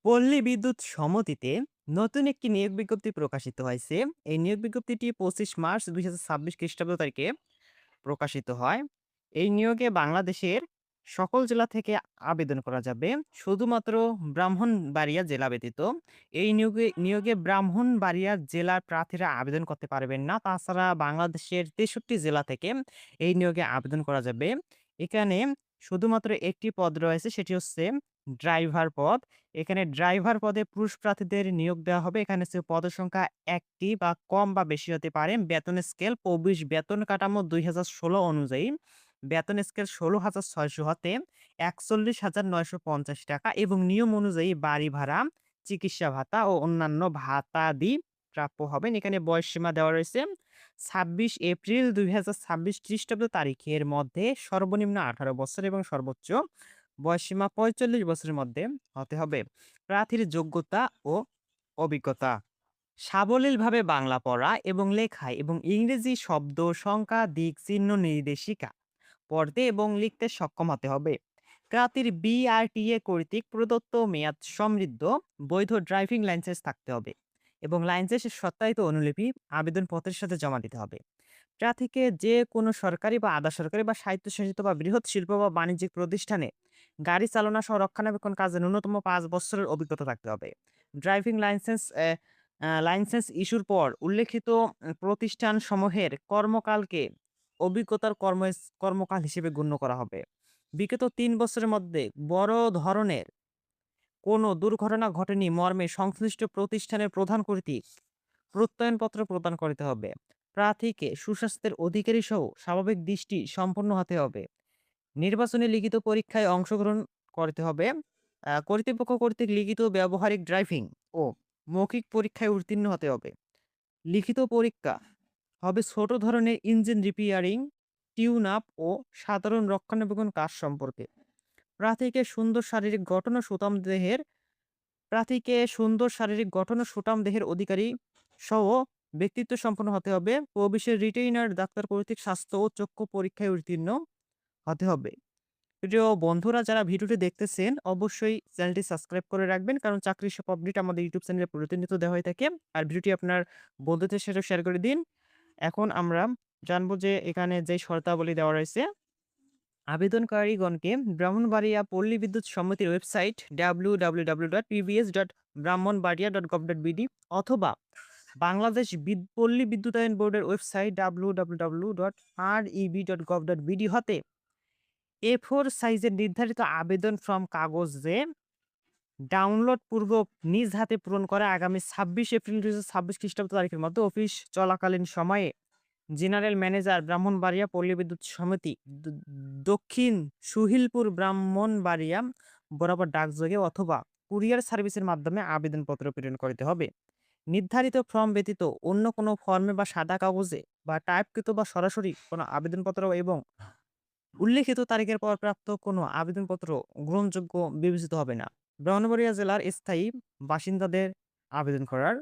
পল্লী বিদ্যুৎ সমিতিতে নতুন একটি নিয়োগ বিজ্ঞপ্তি প্রকাশিত হয়েছে। এই নিয়োগ বিজ্ঞপ্তিটি ২৫ মার্চ ২০২৬ খ্রিস্টাব্দ তারিখে প্রকাশিত হয়। এই নিয়োগে বাংলাদেশের সকল জেলা থেকে আবেদন করা যাবে। শুধুমাত্র ব্রাহ্মণবাড়িয়া জেলা ব্যতীত। এই নিয়োগে ব্রাহ্মণবাড়িয়া জেলার প্রার্থীরা আবেদন করতে পারবেন না। তাছাড়া বাংলাদেশের ৬৩ জেলা থেকে এই নিয়োগে আবেদন করা যাবে। এখানে শুধুমাত্র একটি পদ রয়েছে, সেটি হচ্ছে ড্রাইভার পদ। এখানে ড্রাইভার পদে পুরুষ প্রার্থীদের নিয়োগ দেওয়া হবে। এখানে হচ্ছে পদের সংখ্যা ১ টি বা কম বা বেশি হতে পারে। বেতন স্কেল প্রবিশ বেতন কাঠামো ২০১৬ অনুযায়ী বেতন স্কেল ১৬,৬০০ হতে ৪১,৯৫০ টাকা এবং নিয়ম অনুযায়ী বাড়ি ভাড়া, চিকিৎসা ভাতা ও অন্যান্য ভাতাদি প্রাপ্য হবেন। এখানে বয়সসীমা দেওয়া রয়েছে ২৬ এপ্রিল ২০২৬ খ্রিস্টাব্দ তারিখের মধ্যে সর্বনিম্ন ১৮ বছর এবং সর্বোচ্চ বয়সসীমা ৪৫ বছরের মধ্যে হতে হবে। প্রার্থীর যোগ্যতা ও অভিজ্ঞতা: সাবলীলভাবে বাংলা পড়া এবং লেখায় এবং ইংরেজি শব্দ, সংখ্যা, দিক, চিহ্ন, নির্দেশিকা পড়তে এবং লিখতে সক্ষম হতে হবে। প্রার্থীর বিআরটিএ কর্তৃক প্রদত্ত মেয়াদ সমৃদ্ধ বৈধ ড্রাইভিং লাইসেন্স থাকতে হবে এবং লাইসেন্সের সত্যায়িত অনুলিপি আবেদনপত্রের সাথে জমা দিতে হবে। প্রার্থীকে যে কোনো সরকারি বা আধা সরকারি বা স্বায়ত্তশাসিত বা বৃহৎ শিল্প বা বাণিজ্যিক প্রতিষ্ঠানে গাড়ি চালনা সহ রক্ষণাবেক্ষণ কাজে ন্যূনতম ৫ বছরের অভিজ্ঞতা থাকতে হবে। ড্রাইভিং লাইসেন্স ইস্যুর পর উল্লেখিত প্রতিষ্ঠানসমূহের কর্মকালকে অভিজ্ঞতার কর্মকাল হিসেবে গণ্য করা হবে। বিগত ৩ বছরের মধ্যে বড় ধরনের কোনো দুর্ঘটনা ঘটেনি মর্মে সংশ্লিষ্ট প্রতিষ্ঠানের প্রধান কর্তৃক প্রত্যয়নপত্র প্রদান করিতে হবে। প্রার্থীকে সুস্বাস্থ্যের অধিকারী সহ স্বাভাবিক দৃষ্টি সম্পন্ন হতে হবে। নির্বাচনী লিখিত পরীক্ষায় অংশগ্রহণ করতে হবে। কর্তৃপক্ষ কর্তৃক লিখিত ব্যবহারিক ড্রাইভিং ও মৌখিক পরীক্ষায় উত্তীর্ণ হতে হবে। লিখিত পরীক্ষা হবে ছোট ধরনের ইঞ্জিন রিপেয়ারিং, টিউন আপ ও সাধারণ রক্ষণাবেক্ষণ কাজ সম্পর্কে। প্রার্থীকে সুন্দর শারীরিক গঠন ও সুঠাম দেহের প্রার্থীকে সুন্দর শারীরিক গঠন ও সুঠাম দেহের অধিকারী সহ ব্যক্তিত্ব সম্পন্ন হতে হবে। প্রবেশের রিটেইনার ডাক্তার কর্তৃক স্বাস্থ্য ও চক্ষু পরীক্ষায় উত্তীর্ণ হতে হবে। প্রিয় বন্ধুরা, যারা ভিডিওটি দেখতেছেন অবশ্যই চ্যানেলটি সাবস্ক্রাইব করে রাখবেন, কারণ চাকরির সব আপডেট আমাদের ইউটিউব চ্যানেলে প্রতিনিয়ত দেওয়া হয়ে থাকে। আর ভিডিওটি আপনার বন্ধুদের সাথে শেয়ার করে দিন। এখন আমরা জানবো যে এখানে যে শর্তাবলী দেওয়া রয়েছে। আবেদনকারীগণকে ব্রাহ্মণবাড়িয়া পল্লী বিদ্যুৎ সমিতির ওয়েবসাইট www.pbs.brahmanbaria.gov.bd অথবা বাংলাদেশ পল্লী বিদ্যুতায়ন বোর্ডের ওয়েবসাইট www.reb.gov.bd হতে A4 সাইজের নির্ধারিত আবেদন ফর্ম কাগজে ডাউনলোড পূর্বক নিজ হাতে পূরণ করে আগামী ২৬ এপ্রিল ২০২৬ খ্রিস্টাব্দ তারিখের মধ্যে অফিস চলাকালীন সময়ে জেনারেল ম্যানেজার ব্রাহ্মণবাড়িয়া পল্লী বিদ্যুৎ সমিতি দক্ষিণ সুহিলপুর ব্রাহ্মণবাড়িয়া বরাবর ডাকযোগে অথবা কুরিয়ার সার্ভিসের মাধ্যমে আবেদনপত্র প্রেরণ করতে হবে। নির্ধারিত ফর্ম ব্যতীত অন্য কোনো ফর্মে বা সাদা কাগজে বা টাইপকৃত বা সরাসরি কোনো আবেদনপত্র এবং উল্লেখিত তারিখের পর প্রাপ্ত কোনো আবেদনপত্র গ্রহণযোগ্য বিবেচিত হবে না। ব্রাহ্মণবাড়িয়া জেলার স্থায়ী বাসিন্দাদের আবেদন করার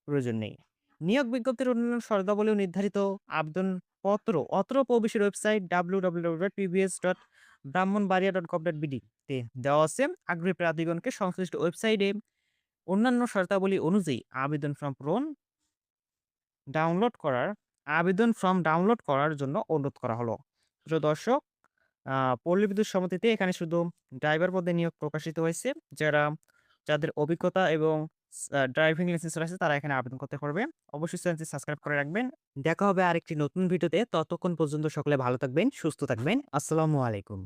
প্রয়োজন নেই। নিয়োগ বিজ্ঞপ্তির অন্যান্য শর্তাবলী নির্ধারিত আবেদনপত্র অত্র প্রবেশের ওয়েবসাইট www.pbs.brahmanbaria.gov.bd তে দেওয়া আছে। আগ্রহী প্রার্থীগণকে সংশ্লিষ্ট ওয়েবসাইটে অন্যান্য শর্তাবলী অনুযায়ী আবেদন ফর্ম ডাউনলোড করার জন্য অনুরোধ করা হলো। প্রিয় দর্শক, আ পল্লী বিদ্যুৎ সমিতিতে এখানে শুধু ড্রাইভার পদে নিয়োগ প্রকাশিত হয়েছে। যাদের অভিজ্ঞতা এবং ড্রাইভিং লাইসেন্স রয়েছে তারা এখানে আবেদন করতে পারবে। অবশ্যই চ্যানেলটি সাবস্ক্রাইব করে রাখবেন। দেখা হবে আরেকটি নতুন ভিডিওতে। ততক্ষণ পর্যন্ত সকলে ভালো থাকবেন, সুস্থ থাকবেন। আসসালামু আলাইকুম।